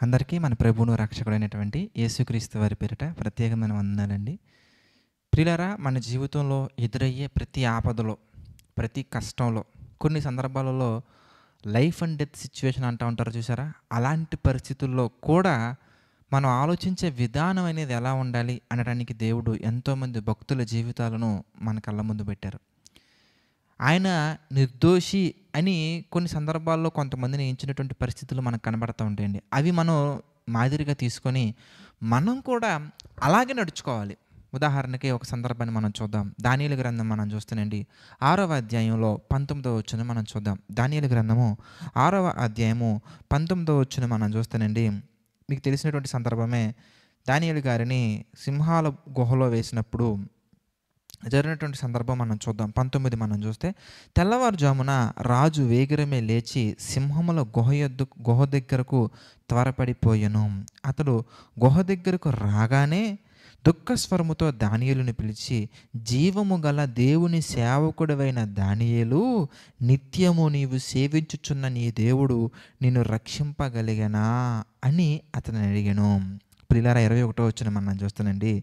అందరికీ మన ప్రభువును రక్షకుడైనటువంటి యేసుక్రీస్తు వారి పేరిట ప్రత్యేకమైన వందనాలండి. ప్రియులారా, మన జీవితంలో ఎదురయ్యే ప్రతి ఆపదలో, ప్రతి కష్టంలో, కొన్ని సందర్భాలలో లైఫ్ అండ్ డెత్ సిచ్యువేషన్ అంటూ ఉంటారు చూసారా? అలాంటి పరిస్థితుల్లో కూడా మనం ఆలోచించే విధానం అనేది ఎలా ఉండాలి అనడానికి దేవుడు ఎంతోమంది భక్తుల జీవితాలను మన కళ్ళ ముందు పెట్టారు. ఆయన నిర్దోషి అని కొన్ని సందర్భాల్లో కొంతమందిని ఎంచినటువంటి పరిస్థితులు మనకు కనబడతా ఉంటాయండి. అవి మనం మాదిరిగా తీసుకొని మనం కూడా అలాగే నడుచుకోవాలి. ఉదాహరణకి ఒక సందర్భాన్ని మనం చూద్దాం. దానియేలు గ్రంథం మనం చూస్తేనండి 6వ అధ్యాయంలో 19వ వచనం మనం చూద్దాం. దానియేలు గ్రంథము 6వ అధ్యాయము 19వ వచనం మనం చూస్తేనండి, మీకు తెలిసినటువంటి సందర్భమే. దానియేలు గారిని సింహాల గుహలో వేసినప్పుడు జరిగినటువంటి సందర్భం మనం చూద్దాం. 19 మనం చూస్తే, తెల్లవారుజామున రాజు వేగిరమే లేచి సింహముల గుహ దగ్గరకు త్వరపడిపోయెను. అతడు గుహ దగ్గరకు రాగానే దుఃఖస్వరముతో దానియేలుని పిలిచి, జీవము గల దేవుని సేవకుడవైన దానియేలు, నిత్యము నీవు సేవించుచున్న నీ దేవుడు నిన్ను రక్షింపగలిగనా అని అతనిని అడిగాను. ప్రియులారా, 21వ వచనం మనం చూస్తానండి.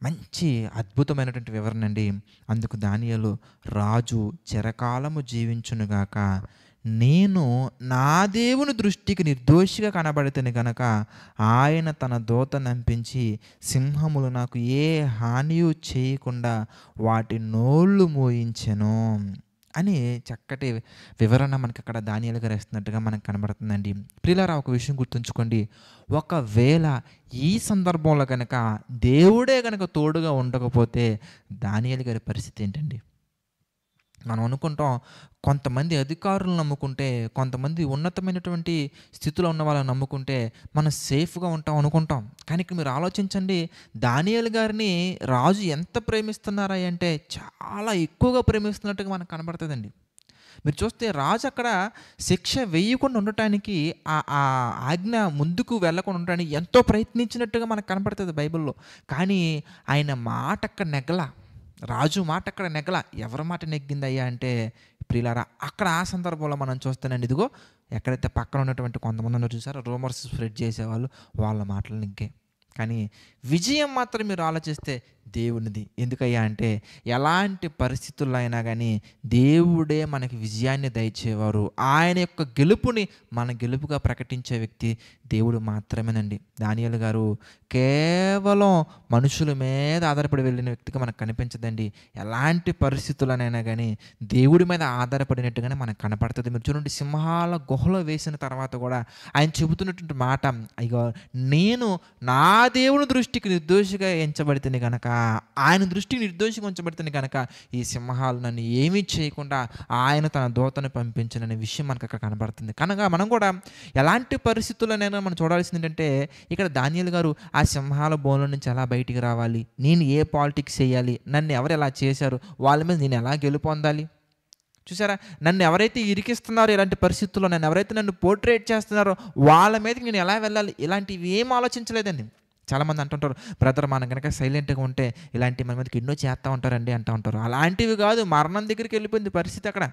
మంచి అద్భుతమైనటువంటి వివరణ అండి. అందుకు దానియేలు, రాజు చిరకాలము జీవించునుగాక, నేను నా దేవుని దృష్టికి నిర్దోషిగా కనబడితేనే గనక ఆయన తన దూత నంపించి సింహములు నాకు ఏ హానియు చేయకుండా వాటి నోళ్ళు మోయించెను అని చక్కటి వివరణ మనకి అక్కడ దానియేలు గారు ఇస్తున్నట్టుగా మనకు కనబడుతుందండి. ప్రియులారా, ఒక విషయం గుర్తుంచుకోండి. ఒకవేళ ఈ సందర్భంలో కనుక దేవుడే కనుక తోడుగా ఉండకపోతే దానియేలు గారి పరిస్థితి ఏంటండి? మనం అనుకుంటాం, కొంతమంది అధికారులను నమ్ముకుంటే, కొంతమంది ఉన్నతమైనటువంటి స్థితిలో ఉన్న వాళ్ళని నమ్ముకుంటే మనం సేఫ్గా ఉంటాం అనుకుంటాం. కానీ మీరు ఆలోచించండి, దానియేలు గారిని రాజు ఎంత ప్రేమిస్తున్నారా అంటే చాలా ఎక్కువగా ప్రేమిస్తున్నట్టుగా మనకు కనబడుతుందండి. మీరు చూస్తే రాజు అక్కడ శిక్ష వేయకుండా ఉండటానికి, ఆ ఆజ్ఞ ముందుకు వెళ్ళకుండా ఉండటానికి ఎంతో ప్రయత్నించినట్టుగా మనకు కనబడుతుంది బైబిల్లో. కానీ ఆయన మాట అక్కడ నెగ్గల, రాజు మాట అక్కడ నెగ్గల. ఎవరి మాట నెగ్గిందయ్యా అంటే, ప్రియులారా, అక్కడ ఆ సందర్భంలో మనం చూస్తానండి, ఇదిగో ఎక్కడైతే పక్కన ఉన్నటువంటి కొంతమంది ఉన్నారు చూసారో, రూమర్స్ స్ప్రెడ్ చేసేవాళ్ళు, వాళ్ళ మాటలు నెగ్గాయి. కానీ విజయం మాత్రం మీరు ఆలోచిస్తే దేవునిది. ఎందుకయ్యా అంటే, ఎలాంటి పరిస్థితుల్లో అయినా కానీ దేవుడే మనకి విజయాన్ని దయచేవారు. ఆయన యొక్క గెలుపుని మన గెలుపుగా ప్రకటించే వ్యక్తి దేవుడు మాత్రమేనండి. దానియేలు గారు కేవలం మనుషుల మీద ఆధారపడి వెళ్ళిన వ్యక్తిగా మనకు కనిపించదండి. ఎలాంటి పరిస్థితులనైనా కానీ దేవుడి మీద ఆధారపడినట్టుగానే మనకు కనపడుతుంది. మీరు చూడండి, సింహాల గుహలో వేసిన తర్వాత కూడా ఆయన చెబుతున్నటువంటి మాట, అయ్యో నేను నా దేవుని దృష్టికి నిర్దోషిగా ఎంచబడితేనే కనుక, ఆయన దృష్టికి నిర్దోషిగా ఉంచబడితేనే కనుక ఈ సింహాలు నన్ను ఏమీ చేయకుండా ఆయన తన దూతను పంపించననే విషయం మనకు అక్కడ కనబడుతుంది. కనుక మనం కూడా ఎలాంటి పరిస్థితుల్లోనైనా మనం చూడాల్సింది ఏంటంటే, ఇక్కడ దానియేలు గారు ఆ సింహాల బోన్ల నుంచి ఎలా బయటికి రావాలి, నేను ఏ పాలిటిక్స్ చేయాలి, నన్ను ఎవరు ఎలా చేశారు, వాళ్ళ మీద నేను ఎలా గెలుపొందాలి, చూసారా, నన్ను ఎవరైతే ఇరికిస్తున్నారో, ఇలాంటి పరిస్థితుల్లో నన్ను ఎవరైతే నన్ను పోర్ట్రేట్ చేస్తున్నారో వాళ్ళ మీదకి నేను ఎలా వెళ్ళాలి, ఇలాంటివి ఏం ఆలోచించలేదండి. చాలామంది అంటుంటారు, బ్రదర్ మనం కనుక సైలెంట్గా ఉంటే ఇలాంటివి మన మీదకి ఎన్నో చేస్తూ ఉంటారండి అంటూ ఉంటారు. అలాంటివి కాదు, మరణం దగ్గరికి వెళ్ళిపోయింది పరిస్థితి అక్కడ.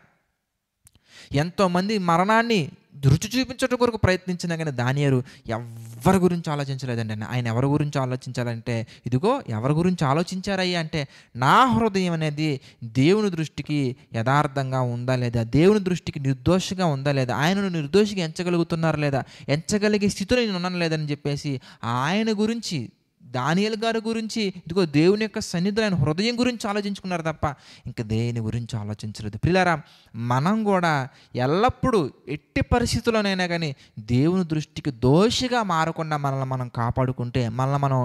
ఎంతోమంది మరణాన్ని రుచి చూపించడం కొరకు ప్రయత్నించినా కానీ దానియేలు ఎవరి గురించి ఆలోచించలేదండి. ఆయన ఎవరి గురించి ఆలోచించాలంటే, ఇదిగో ఎవరి గురించి ఆలోచించారయ్యా అంటే, నా హృదయం అనేది దేవుని దృష్టికి యథార్థంగా ఉందా లేదా, దేవుని దృష్టికి నిర్దోషిగా ఉందా లేదా, ఆయనను నిర్దోషిగా ఎంచగలుగుతున్నారా లేదా, ఎంచగలిగే స్థితిలో నేను ఉన్నాను లేదని చెప్పేసి ఆయన గురించి, దానియేలు గారి గురించి, ఇదిగో దేవుని యొక్క సన్నిధిలో ఆయన హృదయం గురించి ఆలోచించుకున్నారు తప్ప ఇంకా దేని గురించి ఆలోచించలేదు. ప్రియులారా, మనం కూడా ఎల్లప్పుడూ ఎట్టి పరిస్థితుల్లోనైనా కానీ దేవుని దృష్టికి దోషిగా మారకుండా మనల్ని మనం కాపాడుకుంటే, మనల్ని మనం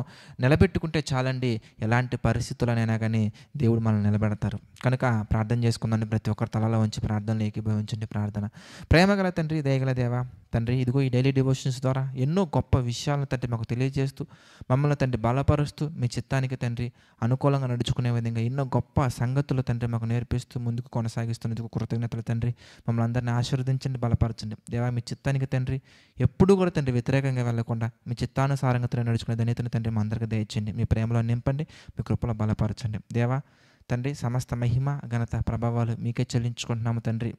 నిలబెట్టుకుంటే చాలండి. ఎలాంటి పరిస్థితుల్లోనైనా కానీ దేవుడు మనల్ని నిలబెడతారు. కనుక ప్రార్థన చేసుకుందండి. ప్రతి ఒక్కరి తలలో ఉంచి ప్రార్థనలు ఏకీభవించండి. ప్రార్థన. ప్రేమగల తండ్రి, దయగల దేవా తండ్రి, ఇదిగో ఈ డైలీ డివోషన్స్ ద్వారా ఎన్నో గొప్ప విషయాలను తండ్రి మాకు తెలియజేస్తూ, మమ్మల్ని తండ్రి బలపరుస్తూ, మీ చిత్తానికి తండ్రి అనుకూలంగా నడుచుకునే విధంగా ఎన్నో గొప్ప సంగతులు తండ్రి మాకు నేర్పిస్తూ ముందుకు కొనసాగిస్తున్నందుకు కృతజ్ఞతలు తండ్రి. మమ్మల్ని అందరినీ ఆశీర్వదించండి, బలపరచండి దేవా. మీ చిత్తానికి తండ్రి ఎప్పుడు కూడా తండ్రి వ్యతిరేకంగా వెళ్లకుండా మీ చిత్తానుసారంగా నడుచుకునే ధన్యతను తండ్రి మా అందరికీ దయచేయండి. మీ ప్రేమలో నింపండి, మీ కృపలో బలపరచండి దేవా. తండ్రి, సమస్త మహిమ ఘనత ప్రభావాలు మీకే చెల్లించుకుంటున్నాము తండ్రి.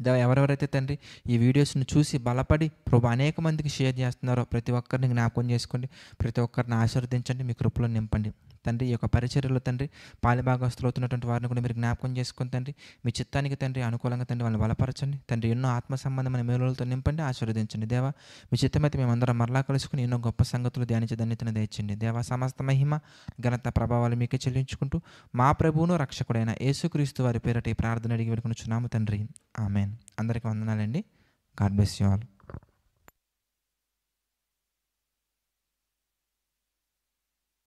దేవా ఎవరెవరైతే తండ్రి ఈ వీడియోస్‌ని చూసి బలపడి ప్రభు అనేక మందికి షేర్ చేస్తున్నారో ప్రతి ఒక్కరిని జ్ఞాపకం చేసుకోండి. ప్రతి ఒక్కరిని ఆశీర్వదించండి. మీ కృపలో నింపండి. తండ్రి ఈ యొక్క పరిచర్యలో తండ్రి పాలిభాగస్తులవుతున్నటువంటి వారిని కూడా మీరు జ్ఞాపకం చేసుకొని తండ్రి మీ చిత్తానికి తండ్రి అనుకూలంగా తండ్రి వాళ్ళని బలపరచండి. తండ్రి ఎన్నో ఆత్మ సంబంధమైన మేలులతో నింపండి, ఆశీర్వదించండి. దేవా మీ చిత్తమైతే మేమందరం మరలా కలుసుకుని ఎన్నో గొప్ప సంగతులు ధ్యానించి ధన్యతను దయచేయండి. దేవా సమస్త మహిమ ఘనత ప్రభావాలు మీకే చెల్లించుకుంటూ మా ప్రభువును రక్షకుడైన యేసుక్రీస్తు వారి పేరట ఈ ప్రార్థన అడిగి వేడుకొనుచున్నాము తండ్రి. ఆమేన్. అందరికీ వందనాలండి. God bless you all.